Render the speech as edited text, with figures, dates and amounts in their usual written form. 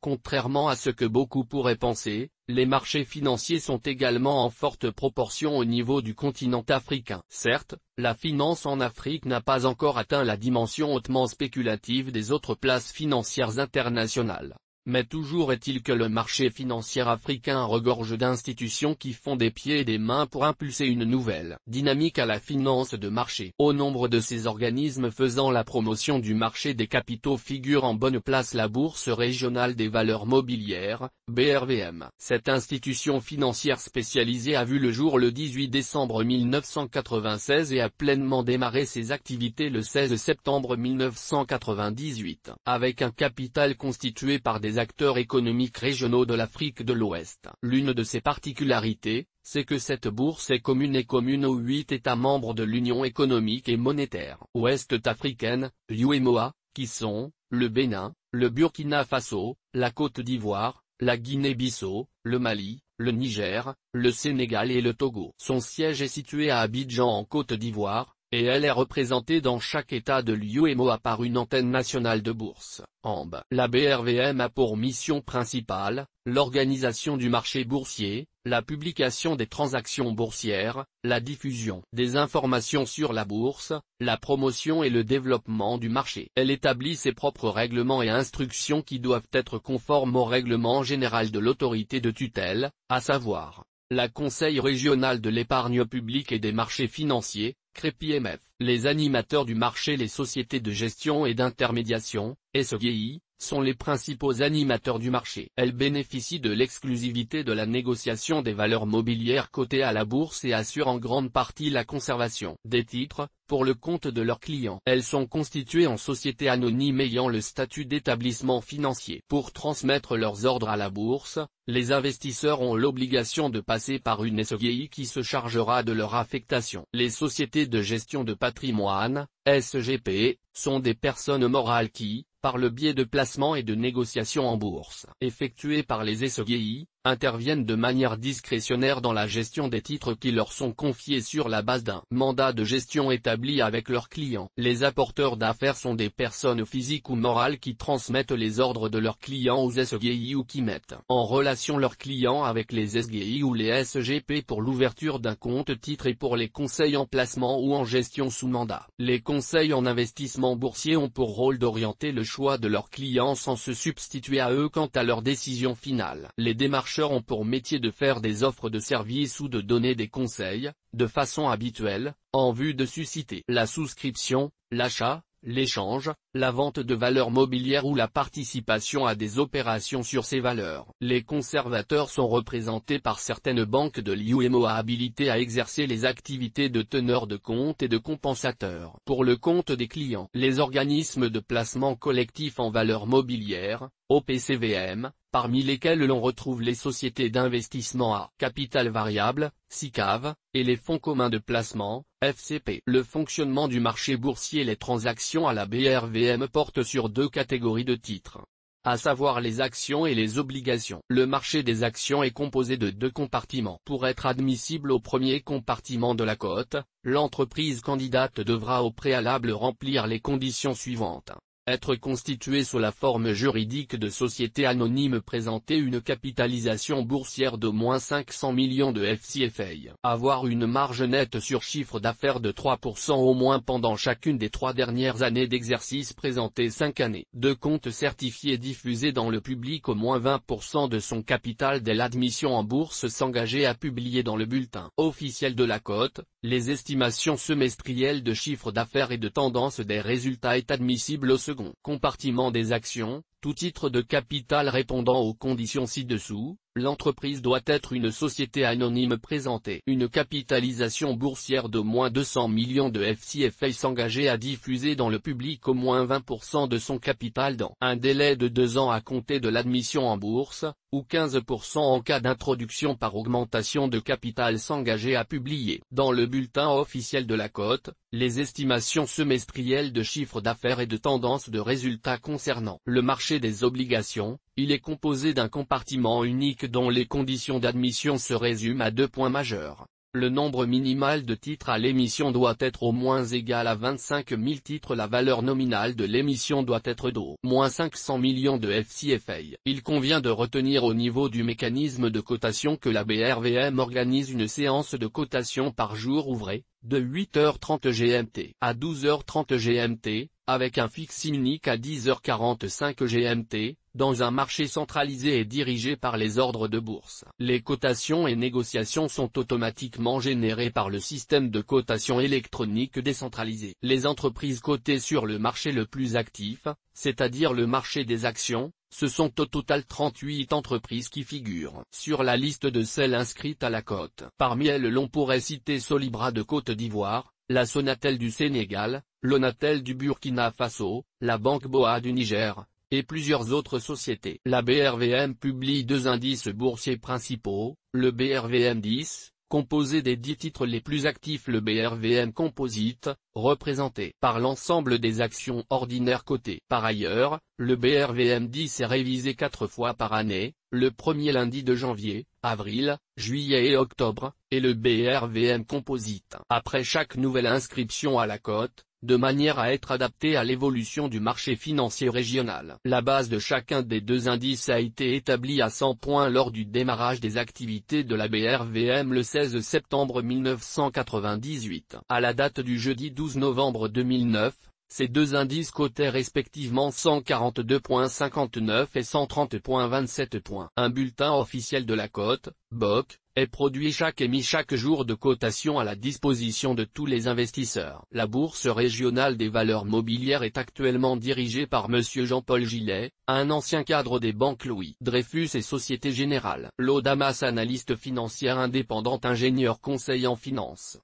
Contrairement à ce que beaucoup pourraient penser, les marchés financiers sont également en forte proportion au niveau du continent africain. Certes, la finance en Afrique n'a pas encore atteint la dimension hautement spéculative des autres places financières internationales. Mais toujours est-il que le marché financier africain regorge d'institutions qui font des pieds et des mains pour impulser une nouvelle dynamique à la finance de marché. Au nombre de ces organismes faisant la promotion du marché des capitaux figure en bonne place la Bourse régionale des valeurs mobilières, BRVM. Cette institution financière spécialisée a vu le jour le 18 décembre 1996 et a pleinement démarré ses activités le 16 septembre 1998, avec un capital constitué par des acteurs économiques régionaux de l'Afrique de l'Ouest. L'une de ses particularités, c'est que cette bourse est commune aux 8 États membres de l'Union économique et monétaire ouest-africaine, UEMOA, qui sont, le Bénin, le Burkina Faso, la Côte d'Ivoire, la Guinée-Bissau, le Mali, le Niger, le Sénégal et le Togo. Son siège est situé à Abidjan en Côte d'Ivoire, et elle est représentée dans chaque État de l'UEMOA par une antenne nationale de bourse, ANB. La BRVM a pour mission principale, l'organisation du marché boursier, la publication des transactions boursières, la diffusion des informations sur la bourse, la promotion et le développement du marché. Elle établit ses propres règlements et instructions qui doivent être conformes au règlement général de l'autorité de tutelle, à savoir la Conseil régional de l'épargne publique et des marchés financiers, CREPIMF. Les animateurs du marché, les sociétés de gestion et d'intermédiation, SGI, sont les principaux animateurs du marché. Elles bénéficient de l'exclusivité de la négociation des valeurs mobilières cotées à la bourse et assurent en grande partie la conservation des titres, pour le compte de leurs clients. Elles sont constituées en sociétés anonymes ayant le statut d'établissement financier. Pour transmettre leurs ordres à la bourse, les investisseurs ont l'obligation de passer par une SGI qui se chargera de leur affectation. Les sociétés de gestion de patrimoine, SGP, sont des personnes morales qui, par le biais de placements et de négociations en bourse effectuées par les SGI, interviennent de manière discrétionnaire dans la gestion des titres qui leur sont confiés sur la base d'un mandat de gestion établi avec leurs clients. Les apporteurs d'affaires sont des personnes physiques ou morales qui transmettent les ordres de leurs clients aux SGI ou qui mettent en relation leurs clients avec les SGI ou les SGP pour l'ouverture d'un compte titre et pour les conseils en placement ou en gestion sous mandat. Les conseils en investissement boursier ont pour rôle d'orienter le choix de leurs clients sans se substituer à eux quant à leur décision finale. Les démarcheurs ont pour métier de faire des offres de services ou de donner des conseils, de façon habituelle, en vue de susciter la souscription, l'achat, l'échange, la vente de valeurs mobilières ou la participation à des opérations sur ces valeurs. Les conservateurs sont représentés par certaines banques de l'UEMOA habilitées à exercer les activités de teneur de compte et de compensateur. Pour le compte des clients, les organismes de placement collectif en valeurs mobilières, OPCVM, parmi lesquels l'on retrouve les sociétés d'investissement à capital variable, SICAV, et les fonds communs de placement, FCP. Le fonctionnement du marché boursier. Les transactions à la BRVM portent sur deux catégories de titres, à savoir les actions et les obligations. Le marché des actions est composé de deux compartiments. Pour être admissible au premier compartiment de la cote, l'entreprise candidate devra au préalable remplir les conditions suivantes. Être constitué sous la forme juridique de société anonyme, présenter une capitalisation boursière d'au moins 500 millions de FCFA, avoir une marge nette sur chiffre d'affaires de 3% au moins pendant chacune des 3 dernières années d'exercice, présenter 5 années de comptes certifiés diffusés dans le public au moins 20% de son capital dès l'admission en bourse, s'engager à publier dans le bulletin officiel de la cote les estimations semestrielles de chiffre d'affaires et de tendance des résultats est admissible au second compartiment des actions. Tout titre de capital répondant aux conditions ci-dessous, l'entreprise doit être une société anonyme, présenter une capitalisation boursière d'au moins 200 millions de FCFA, s'engager à diffuser dans le public au moins 20% de son capital dans un délai de 2 ans à compter de l'admission en bourse, ou 15% en cas d'introduction par augmentation de capital, s'engager à publier dans le bulletin officiel de la cote les estimations semestrielles de chiffre d'affaires et de tendance de résultats concernant le marché des obligations. Il est composé d'un compartiment unique dont les conditions d'admission se résument à 2 points majeurs. Le nombre minimal de titres à l'émission doit être au moins égal à 25 000 titres. La valeur nominale de l'émission doit être d'au moins 500 millions de FCFA. Il convient de retenir au niveau du mécanisme de cotation que la BRVM organise une séance de cotation par jour ouvré, de 8h30 GMT à 12h30 GMT, avec un fixe unique à 10h45 GMT, dans un marché centralisé et dirigé par les ordres de bourse. Les cotations et négociations sont automatiquement générées par le système de cotation électronique décentralisé. Les entreprises cotées sur le marché le plus actif, c'est-à-dire le marché des actions, ce sont au total 38 entreprises qui figurent sur la liste de celles inscrites à la cote. Parmi elles l'on pourrait citer Solibra de Côte d'Ivoire, la Sonatel du Sénégal, l'Onatel du Burkina Faso, la Banque Boa du Niger, et plusieurs autres sociétés. La BRVM publie 2 indices boursiers principaux, le BRVM 10, composé des 10 titres les plus actifs, le BRVM Composite, représenté par l'ensemble des actions ordinaires cotées. Par ailleurs, le BRVM 10 est révisé 4 fois par année, le premier lundi de janvier, avril, juillet et octobre, et le BRVM Composite après chaque nouvelle inscription à la cote, de manière à être adapté à l'évolution du marché financier régional. La base de chacun des 2 indices a été établie à 100 points lors du démarrage des activités de la BRVM le 16 septembre 1998. À la date du jeudi 12 novembre 2009, ces 2 indices cotaient respectivement 142,59 et 130,27 points. Un bulletin officiel de la cote, BOC, est produit chaque et mis chaque jour de cotation à la disposition de tous les investisseurs. La Bourse régionale des valeurs mobilières est actuellement dirigée par Monsieur Jean-Paul Gillet, un ancien cadre des banques Louis Dreyfus et Société Générale. Laudamas, analyste financière indépendante, ingénieur conseil en finance.